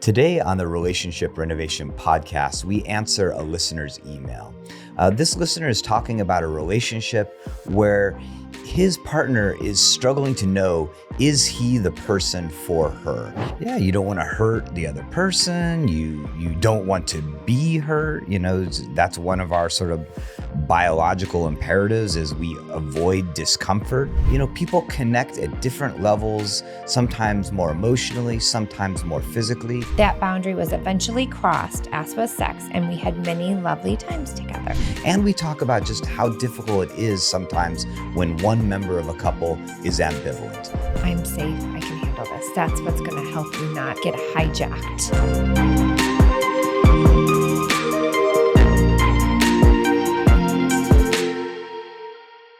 Today on the Relationship Renovation podcast, we answer a listener's email. This listener is talking about a relationship where his partner is struggling to know, is he the person for her? Yeah, you don't want to hurt the other person. You don't want to be hurt. You know, that's one of our sort of biological imperatives is we avoid discomfort. You know, people connect at different levels, sometimes more emotionally, sometimes more physically. That boundary was eventually crossed, as was sex, and we had many lovely times together. And we talk about just how difficult it is sometimes when one member of a couple is ambivalent. I'm safe, I can handle this. That's what's going to help you not get hijacked.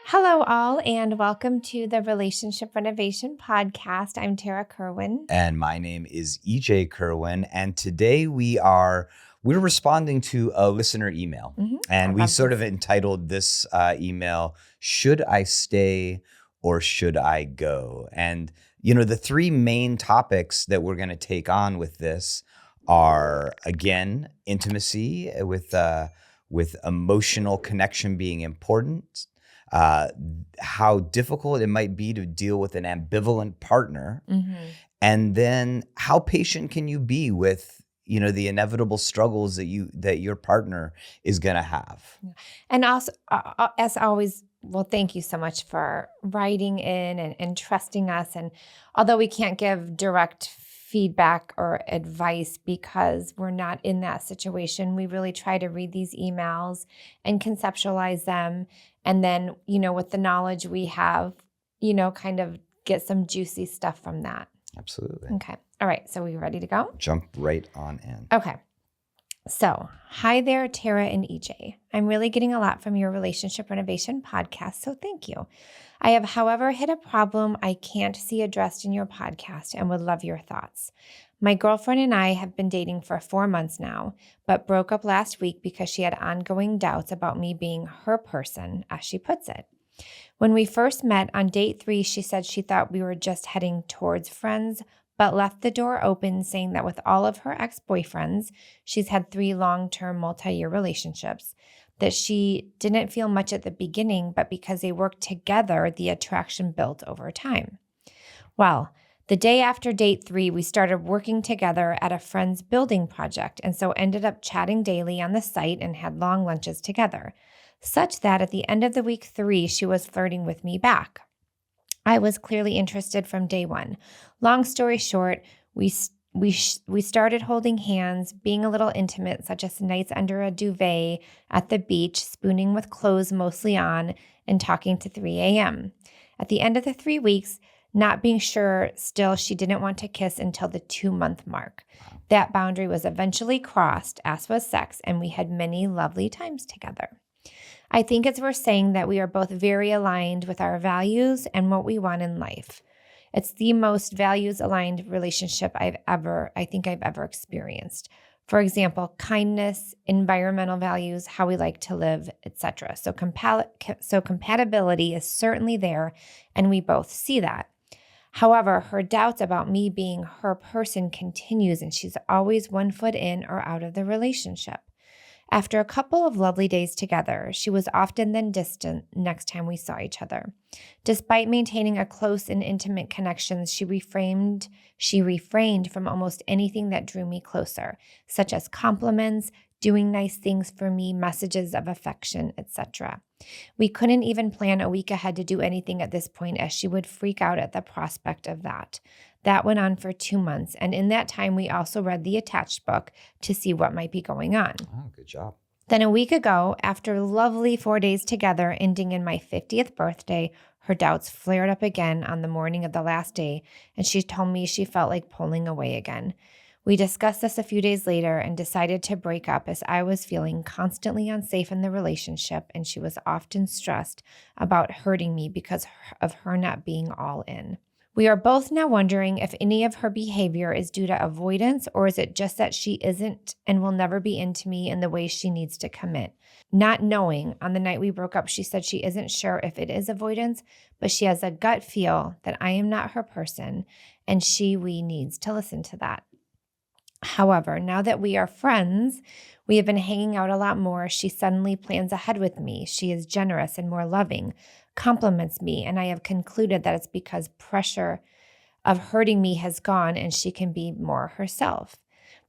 Hello, all, and welcome to the Relationship Renovation podcast. I'm Tara Kerwin. And my name is EJ Kerwin. And today we're responding to a listener email. And we sort of entitled this email, Should I Stay or Should I Go? And, you know, the three main topics that we're going to take on with this are, again, intimacy with emotional connection being important. How difficult it might be to deal with an ambivalent partner. And then how patient can you be with, you know, the inevitable struggles that your partner is going to have. And also, as always, well, thank you so much for writing in and trusting us. And although we can't give direct feedback or advice because we're not in that situation, we really try to read these emails and conceptualize them. And then, you know, with the knowledge we have, you know, kind of get some juicy stuff from that. Absolutely. Okay. All right. So we ready to go? Jump right on in. Okay. So, hi there, Tara and EJ. I'm really getting a lot from your Relationship Renovation podcast, so thank you. I have, however, hit a problem I can't see addressed in your podcast and would love your thoughts. My girlfriend and I have been dating for 4 months now, but broke up last week because she had ongoing doubts about me being her person, as she puts it. When we first met on date 3, she said she thought we were just heading towards friends, but left the door open, saying that with all of her ex-boyfriends, she's had 3 long-term multi-year relationships, that she didn't feel much at the beginning, but because they worked together, the attraction built over time. Well, the day after date 3, we started working together at a friend's building project, and so ended up chatting daily on the site and had long lunches together, such that at the end of the week 3, she was flirting with me back. I was clearly interested from day 1. Long story short, we started holding hands, being a little intimate, such as nights under a duvet at the beach, spooning with clothes mostly on, and talking to 3 a.m. At the end of the 3 weeks, not being sure still, she didn't want to kiss until the 2-month mark. That boundary was eventually crossed, as was sex, and we had many lovely times together. I think it's worth saying that we are both very aligned with our values and what we want in life. It's the most values-aligned relationship I've ever experienced. For example, kindness, environmental values, how we like to live, etc. So compatibility is certainly there, and we both see that. However, her doubts about me being her person continues, and she's always 1 foot in or out of the relationship. After a couple of lovely days together, she was often then distant next time we saw each other. Despite maintaining a close and intimate connection, she refrained from almost anything that drew me closer, such as compliments, doing nice things for me, messages of affection, etc. We couldn't even plan a week ahead to do anything at this point, as she would freak out at the prospect of that. That went on for 2 months, and in that time, we also read the attached book to see what might be going on. Oh, good job. Then a week ago, after lovely 4 days together, ending in my 50th birthday, her doubts flared up again on the morning of the last day, and she told me she felt like pulling away again. We discussed this a few days later and decided to break up, as I was feeling constantly unsafe in the relationship, and she was often stressed about hurting me because of her not being all in. We are both now wondering if any of her behavior is due to avoidance, or is it just that she isn't and will never be into me in the way she needs to commit. Not knowing, on the night we broke up, she said she isn't sure if it is avoidance, but she has a gut feel that I am not her person, and we needs to listen to that. However, now that we are friends, we have been hanging out a lot more. She suddenly plans ahead with me. She is generous and more loving, compliments me, and I have concluded that it's because pressure of hurting me has gone and she can be more herself.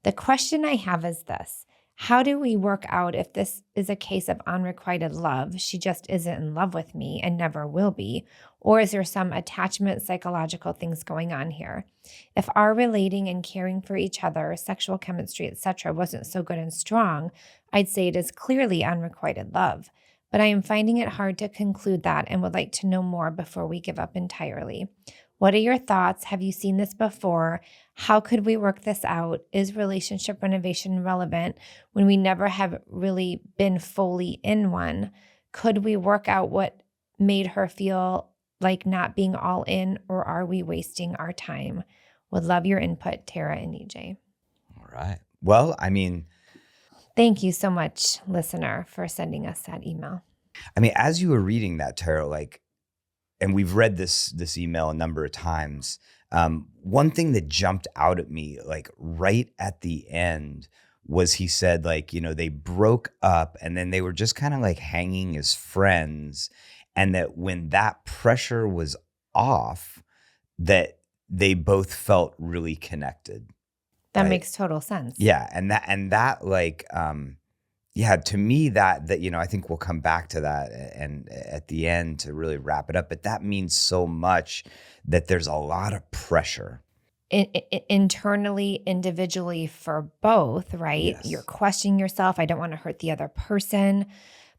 The question I have is this: how do we work out if this is a case of unrequited love? She just isn't in love with me and never will be. Or is there some attachment, psychological things going on here? If our relating and caring for each other, sexual chemistry, etc., wasn't so good and strong, I'd say it is clearly unrequited love. But I am finding it hard to conclude that and would like to know more before we give up entirely. What are your thoughts? Have you seen this before? How could we work this out? Is relationship renovation relevant when we never have really been fully in one? Could we work out what made her feel like not being all in, or are we wasting our time? Would love your input, Tara and EJ. All right. Well, I mean, thank you so much, listener, for sending us that email. I mean, as you were reading that, Tara, like, and we've read this email a number of times. One thing that jumped out at me, like right at the end, was he said, like, you know, they broke up and then they were just kind of like hanging as friends. And that when that pressure was off, that they both felt really connected. That right? makes total sense. Yeah. And that like, yeah, to me that, you know, I think we'll come back to that and at the end to really wrap it up. But that means so much that there's a lot of pressure. Internally, individually for both, right? Yes. You're questioning yourself. I don't want to hurt the other person.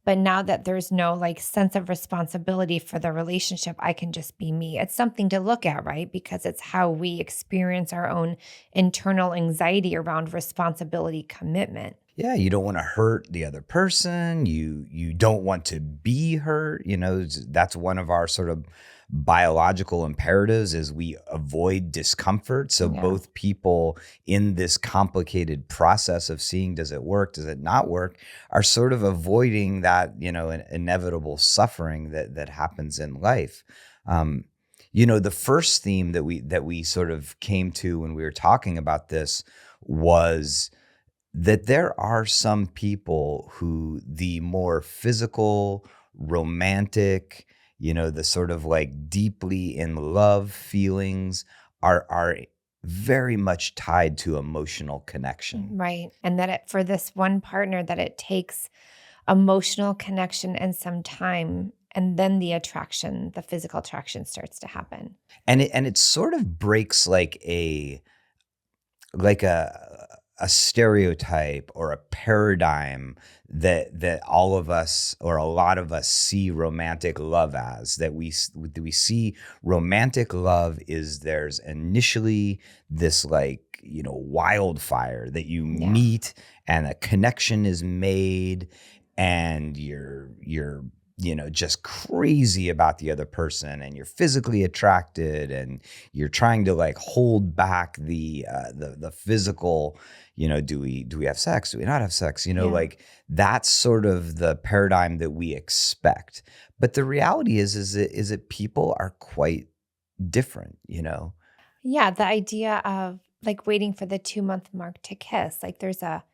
But now that there's no like sense of responsibility for the relationship, I can just be me. It's something to look at, right? Because it's how we experience our own internal anxiety around responsibility commitment. Yeah, you don't want to hurt the other person. You don't want to be hurt. You know, that's one of our sort of biological imperatives is we avoid discomfort. So both people in this complicated process of seeing, does it work, does it not work, are sort of avoiding that, you know, an inevitable suffering that happens in life. You know, the first theme that we sort of came to when we were talking about this was that there are some people who the more physical, romantic, you know, the sort of like deeply in love feelings are very much tied to emotional connection. Right. And that for this one partner, that it takes emotional connection and some time, and then the attraction, the physical attraction starts to happen. And it sort of breaks like a stereotype or a paradigm that all of us or a lot of us see romantic love as, that we see romantic love is there's initially this like, you know, wildfire that you meet and a connection is made and you're you know, just crazy about the other person and you're physically attracted and you're trying to like hold back the physical, you know, do we have sex? Do we not have sex? You know, like that's sort of the paradigm that we expect. But the reality is that people are quite different, you know? Yeah. The idea of like waiting for the 2-month mark to kiss, like there's a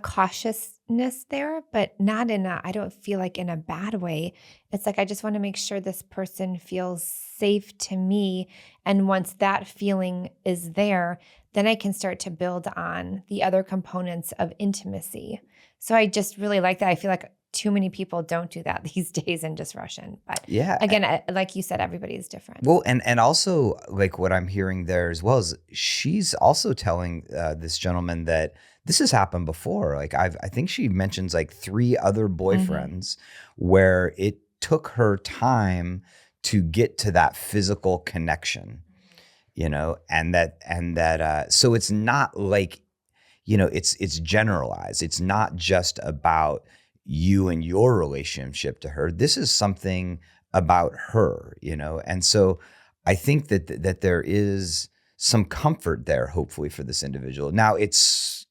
cautiousness there, but not I don't feel like in a bad way. It's like, I just want to make sure this person feels safe to me. And once that feeling is there, then I can start to build on the other components of intimacy. So I just really like that. I feel like too many people don't do that these days and just rush in. But again, like you said, everybody is different. Well, and also like what I'm hearing there as well is she's also telling this gentleman that this has happened before. Like I think she mentions like 3 other boyfriends where it took her time to get to that physical connection, you know, and that so it's not like, you know, it's generalized. It's not just about you and your relationship to her. This is something about her, you know? And so I think that there is some comfort there, hopefully, for this individual. Now it's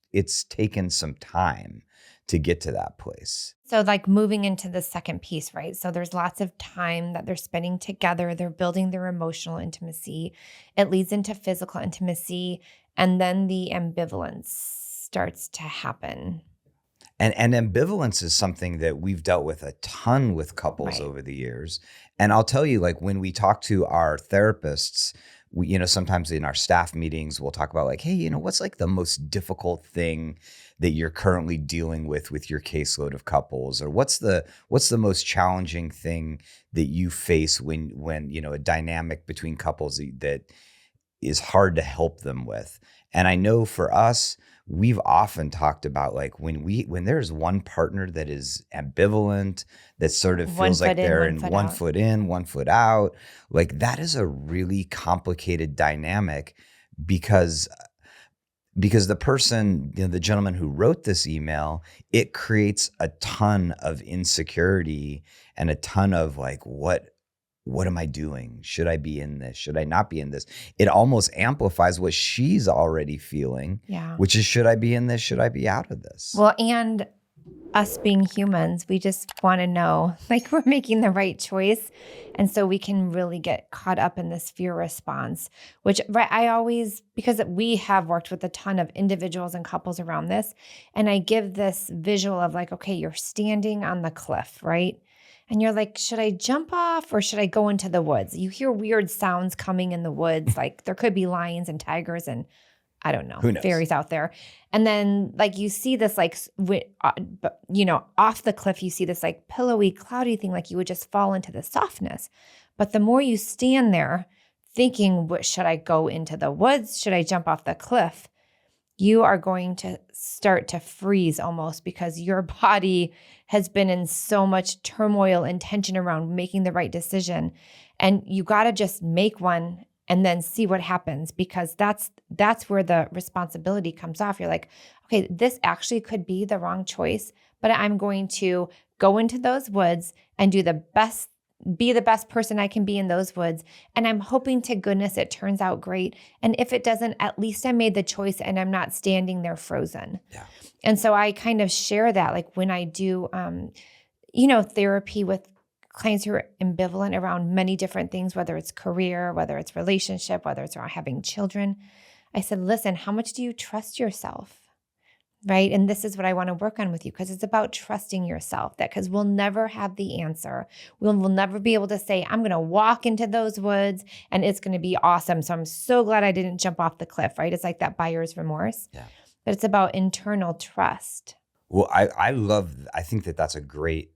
taken some time to get to that place. So like moving into the second piece, right? So there's lots of time that they're spending together. They're building their emotional intimacy. It leads into physical intimacy. And then the ambivalence starts to happen. And ambivalence is something that we've dealt with a ton with couples over the years. And I'll tell you, like when we talk to our therapists, we, sometimes in our staff meetings, we'll talk about like, hey, what's like the most difficult thing that you're currently dealing with your caseload of couples, or what's the most challenging thing that you face when a dynamic between couples that is hard to help them with. And I know for us, we've often talked about like when there's one partner that is ambivalent, that sort of feels like they're in one foot in, 1 foot out, like that is a really complicated dynamic because the person, the gentleman who wrote this email, it creates a ton of insecurity and a ton of like, what am I doing? Should I be in this? Should I not be in this? It almost amplifies what she's already feeling, which is, should I be in this? Should I be out of this? Well, and us being humans, we just want to know like we're making the right choice. And so we can really get caught up in this fear response, which because we have worked with a ton of individuals and couples around this. And I give this visual of like, okay, you're standing on the cliff, right? And you're like, should I jump off or should I go into the woods? You hear weird sounds coming in the woods. Like there could be lions and tigers and I don't know, fairies out there. And then like you see this like, off the cliff, you see this like pillowy, cloudy thing, like you would just fall into the softness. But the more you stand there thinking, should I go into the woods? Should I jump off the cliff? You are going to start to freeze almost because your body has been in so much turmoil and tension around making the right decision. And you got to just make one and then see what happens, because that's where the responsibility comes off. You're like, okay, this actually could be the wrong choice, but I'm going to go into those woods and be the best person I can be in those woods. And I'm hoping to goodness it turns out great. And if it doesn't, at least I made the choice and I'm not standing there frozen. Yeah. And so I kind of share that, like when I do, therapy with clients who are ambivalent around many different things, whether it's career, whether it's relationship, whether it's around having children. I said, listen, how much do you trust yourself? Right? And this is what I want to work on with you, because it's about trusting yourself, because we'll never have the answer. We'll never be able to say, I'm going to walk into those woods and it's going to be awesome. So I'm so glad I didn't jump off the cliff, right? It's like that buyer's remorse. Yeah. But it's about internal trust. Well, I think that's a great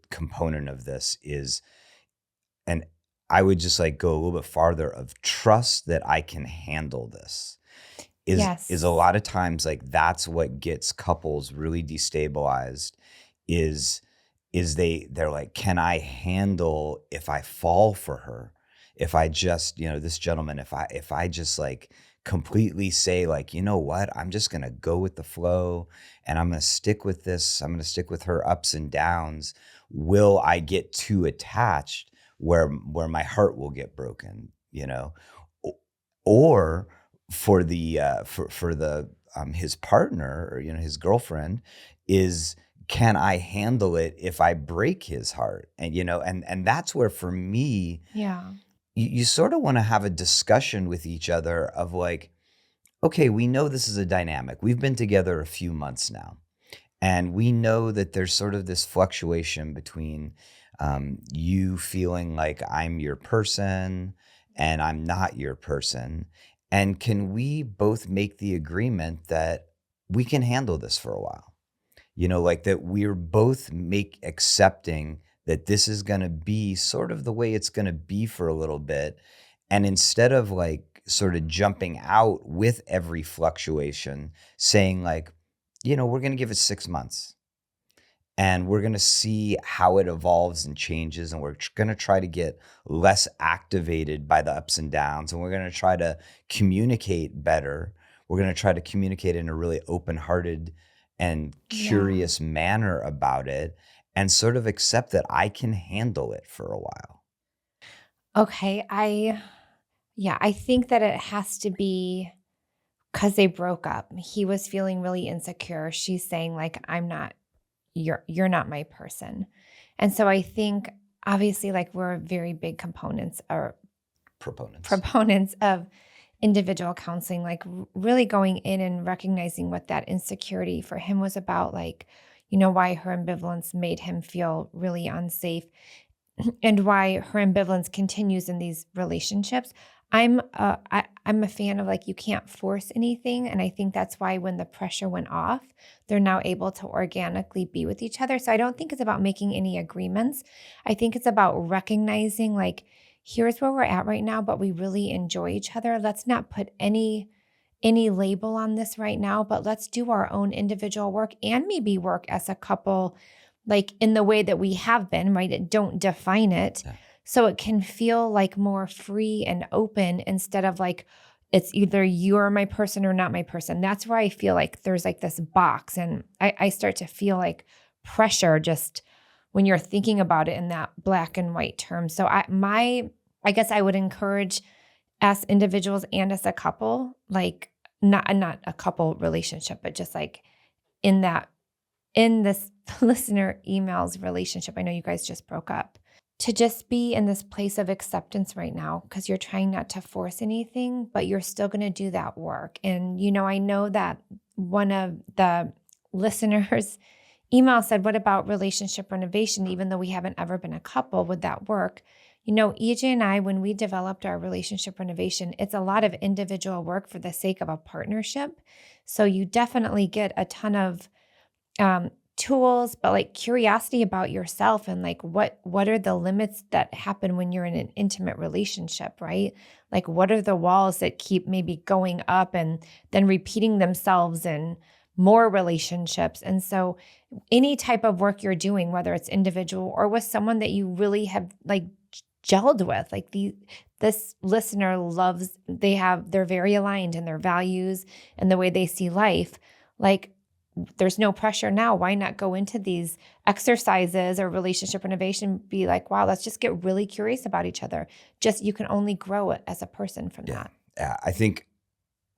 component of this and I would just like go a little bit farther of trust that I can handle this. Is a lot of times like that's what gets couples really destabilized is they're like, can I handle if I fall for her? If I just, this gentleman, if I just like completely say like, you know what, I'm just going to go with the flow and I'm going to stick with this. I'm going to stick with her ups and downs. Will I get too attached where my heart will get broken, or for the his partner or his girlfriend is, can I handle it if I break his heart? And and that's where for me, you sort of want to have a discussion with each other of like, okay, we know this is a dynamic. We've been together a few months now, and we know that there's sort of this fluctuation between you feeling like I'm your person and I'm not your person. And can we both make the agreement that we can handle this for a while? Like that we're both accepting that this is going to be sort of the way it's going to be for a little bit. And instead of like sort of jumping out with every fluctuation, saying like, we're going to give it 6 months. And we're going to see how it evolves and changes. And we're going to try to get less activated by the ups and downs. And we're going to try to communicate better. We're going to try to communicate in a really open-hearted and curious manner about it, and sort of accept that I can handle it for a while. Okay. I think that it has to be because they broke up. He was feeling really insecure. She's saying like, you're not my person. And so I think obviously like we're very big proponents of individual counseling, like really going in and recognizing what that insecurity for him was about, like, why her ambivalence made him feel really unsafe and why her ambivalence continues in these relationships. I'm a fan of, like, you can't force anything. And I think that's why when the pressure went off, they're now able to organically be with each other. So I don't think it's about making any agreements. I think it's about recognizing, like, here's where we're at right now, but we really enjoy each other. Let's not put any label on this right now, but let's do our own individual work and maybe work as a couple, like in the way that we have been, right? Don't define it. Yeah. So it can feel like more free and open instead of like, it's either you're my person or not my person. That's where I feel like there's like this box, and I start to feel like pressure just when you're thinking about it in that black and white term. So I guess I would encourage, as individuals and as a couple, like not a couple relationship, but just like in this listener emails relationship, I know you guys just broke up, to just be in this place of acceptance right now, because you're trying not to force anything, but you're still going to do that work. And, I know that one of the listeners' email said, what about relationship renovation? Even though we haven't ever been a couple, would that work? EJ and I, when we developed our relationship renovation, it's a lot of individual work for the sake of a partnership. So you definitely get a ton of tools, but like curiosity about yourself and like what are the limits that happen when you're in an intimate relationship, right? Like what are the walls that keep maybe going up and then repeating themselves in more relationships? And so any type of work you're doing, whether it's individual or with someone that you really have like gelled with, like this listener they're very aligned in their values and the way they see life. Like, there's no pressure now. Why not go into these exercises or relationship renovation, be like, wow, let's just get really curious about each other. Just, you can only grow it as a person from that. Yeah, I think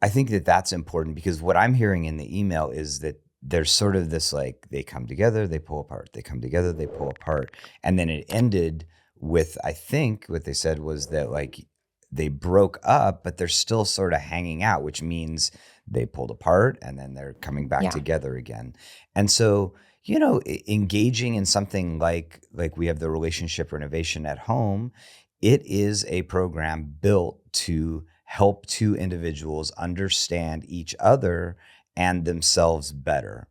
that that's important, because what I'm hearing in the email is that there's sort of this, like, they come together, they pull apart, they come together, they pull apart. And then it ended with, I think what they said was that, like, they broke up, but they're still sort of hanging out, which means they pulled apart and then they're coming back together again. And so, engaging in something like we have the relationship renovation at home, it is a program built to help two individuals understand each other and themselves better.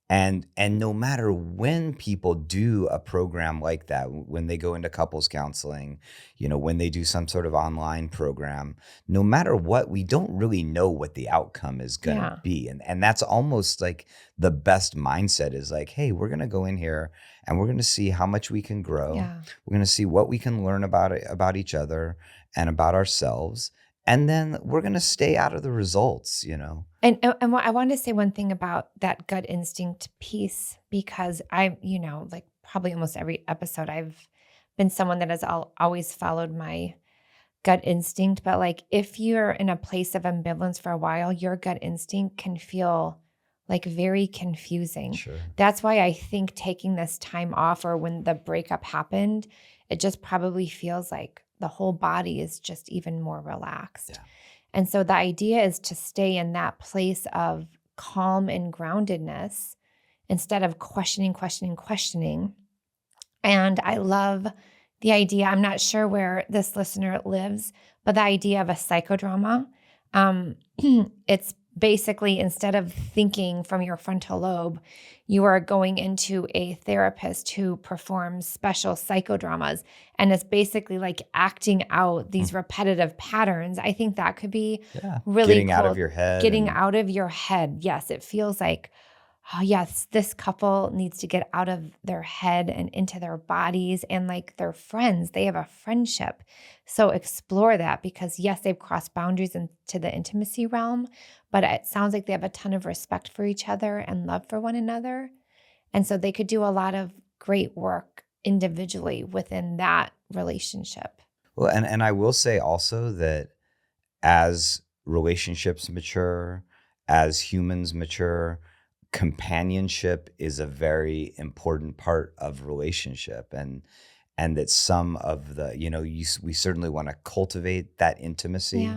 And no matter when people do a program like that, when they go into couples counseling, when they do some sort of online program, no matter what, we don't really know what the outcome is going to be. And that's almost like the best mindset is like, hey, we're going to go in here and we're going to see how much we can grow. Yeah. We're going to see what we can learn about each other and about ourselves. And then we're going to stay out of the results, And I wanted to say one thing about that gut instinct piece, because I, like probably almost every episode, I've been someone that has always followed my gut instinct. But like, if you're in a place of ambivalence for a while, your gut instinct can feel like very confusing. Sure. That's why I think taking this time off, or when the breakup happened, it just probably feels like the whole body is just even more relaxed. Yeah. And so the idea is to stay in that place of calm and groundedness instead of questioning. And I love the idea, I'm not sure where this listener lives, but the idea of a psychodrama. It's basically, instead of thinking from your frontal lobe, you are going into a therapist who performs special psychodramas, and it's basically like acting out these repetitive patterns. I think that could be really getting cool. out of your head. Getting out of your head. Yes, it feels like, oh yes, this couple needs to get out of their head and into their bodies, and like they're friends. They have a friendship. So explore that, because yes, they've crossed boundaries into the intimacy realm, but it sounds like they have a ton of respect for each other and love for one another. And so they could do a lot of great work individually within that relationship. Well, and I will say also that as relationships mature, as humans mature, companionship is a very important part of relationship, and that some of the, we certainly want to cultivate that intimacy.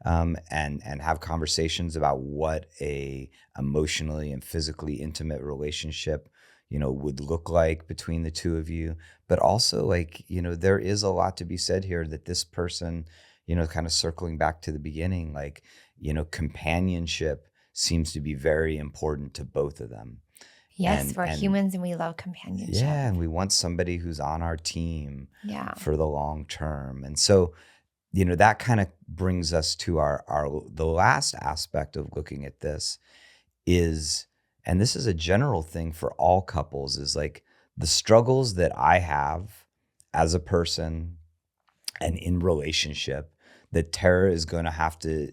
and have conversations about what a emotionally and physically intimate relationship, would look like between the two of you. But also, like, there is a lot to be said here that this person, kind of circling back to the beginning, like, companionship seems to be very important to both of them. Yes, we're And humans and we love companionship. yeah, and we want somebody who's on our team Yeah. for the long term. And so, that kind of brings us to the last aspect of looking at this is, and this is a general thing for all couples, is like the struggles that I have as a person and in relationship that Tara is going to have to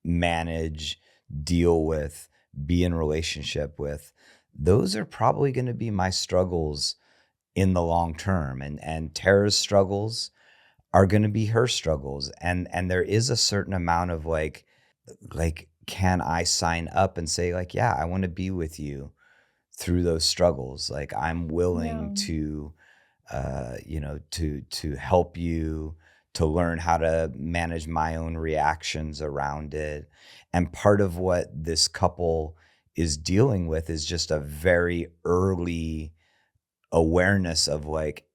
manage, deal with, be in relationship with. Those are probably going to be my struggles in the long term. And Tara's struggles are going to be her struggles. And there is a certain amount of like, can I sign up and say, like, yeah, I want to be with you through those struggles. Like, I'm willing to, to help you, to learn how to manage my own reactions around it. And part of what this couple is dealing with is just a very early awareness of like,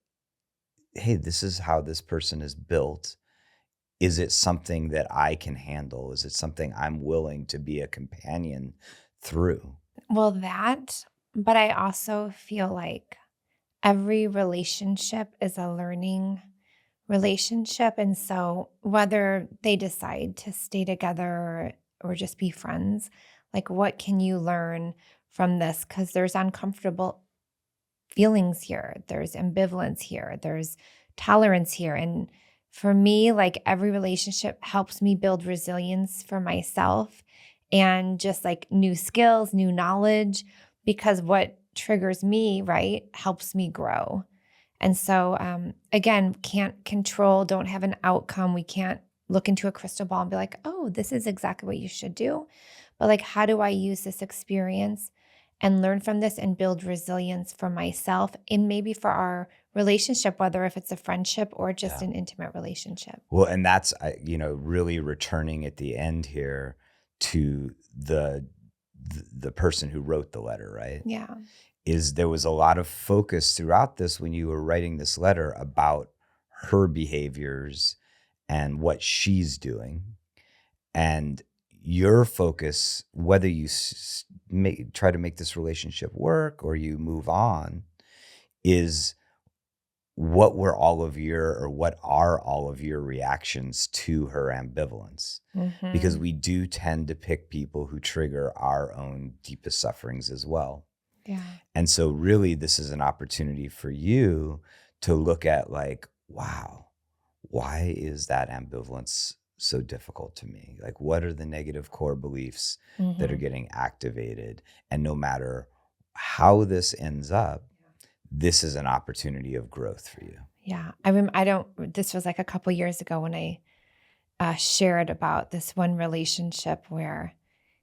hey, this is how this person is built. Is it something that I can handle? Is it something I'm willing to be a companion through? Well, but I also feel like every relationship is a learning relationship. And so whether they decide to stay together or just be friends, like what can you learn from this? Because there's uncomfortable feelings here, there's ambivalence here, there's tolerance here. And for me, like every relationship helps me build resilience for myself and just like new skills, new knowledge, because what triggers me, right, helps me grow. And so, again, can't control, don't have an outcome. We can't look into a crystal ball and be like, oh, this is exactly what you should do. But like, how do I use this experience and learn from this and build resilience for myself and maybe for our relationship, whether if it's a friendship or just an intimate relationship. Well, and that's, really returning at the end here to the person who wrote the letter, right? Yeah. Is there was a lot of focus throughout this when you were writing this letter about her behaviors and what she's doing. And your focus, whether you try to make this relationship work or you move on, is what are all of your reactions to her ambivalence? Mm-hmm. Because we do tend to pick people who trigger our own deepest sufferings as well. Yeah. And so really this is an opportunity for you to look at like, wow, why is that ambivalence so difficult to me? Like, what are the negative core beliefs that are getting activated? And no matter how this ends up, this is an opportunity of growth for you. Yeah. This was like a couple years ago when I shared about this one relationship where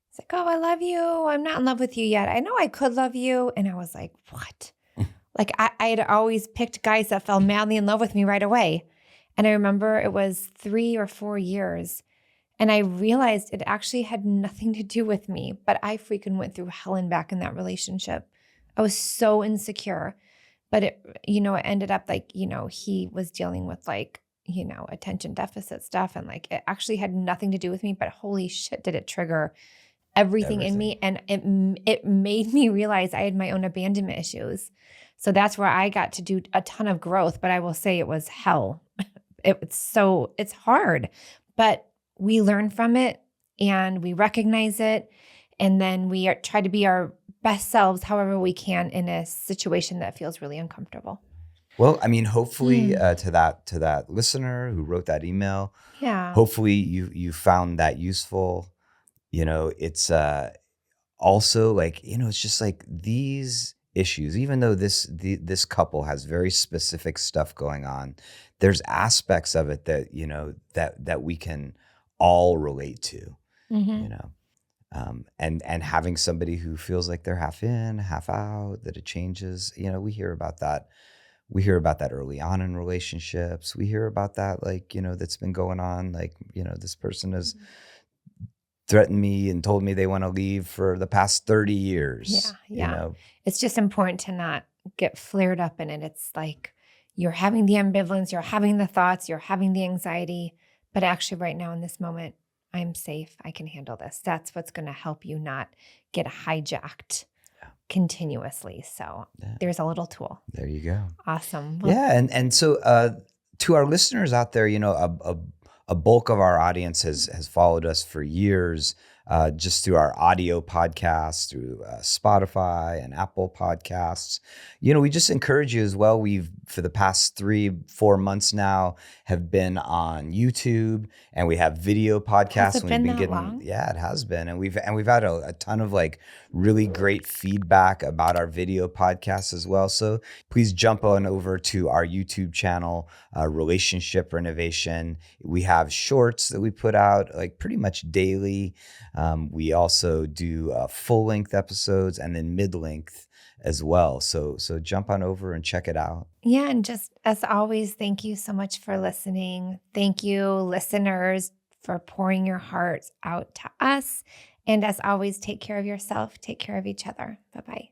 it's like, oh, I love you. I'm not in love with you yet. I know I could love you. And I was like, what? Like I had always picked guys that fell madly in love with me right away. And I remember it was 3 or 4 years. And I realized it actually had nothing to do with me, but I freaking went through hell and back in that relationship. I was so insecure. But it ended up like, he was dealing with like, attention deficit stuff. And like, it actually had nothing to do with me, but holy shit, did it trigger everything in me. And it made me realize I had my own abandonment issues. So that's where I got to do a ton of growth. But I will say it was hell. It's hard, but we learn from it and we recognize it. And then we try to be our best selves however we can in a situation that feels really uncomfortable. Well, I mean, hopefully to that listener who wrote that email, hopefully you found that useful. It's also like, it's just like these issues, even though this couple has very specific stuff going on, there's aspects of it that, that we can all relate to, and having somebody who feels like they're half in, half out, that it changes, we hear about that we hear about that early on in relationships. We hear about that, like, that's been going on. Like, this person has threatened me and told me they want to leave for the past 30 years. Yeah. It's just important to not get flared up in it. It's like you're having the ambivalence, you're having the thoughts, you're having the anxiety, but actually right now in this moment, I'm safe. I can handle this. That's what's going to help you not get hijacked continuously. So there's a little tool. There you go. Awesome. Well, and so to our listeners out there, a bulk of our audience has followed us for years, just through our audio podcasts, through Spotify and Apple Podcasts. We just encourage you as well. We've, for the past 3-4 months now, have been on YouTube, and we have video podcasts. Has it been that long? Yeah, it has been, and we've had a ton of like really great feedback about our video podcasts as well. So please jump on over to our YouTube channel, Relationship Renovation. We have shorts that we put out like pretty much daily. We also do full-length episodes and then mid-length as well. So jump on over and check it out. Yeah, and just as always, thank you so much for listening. Thank you, listeners, for pouring your hearts out to us. And as always, take care of yourself, take care of each other. Bye-bye.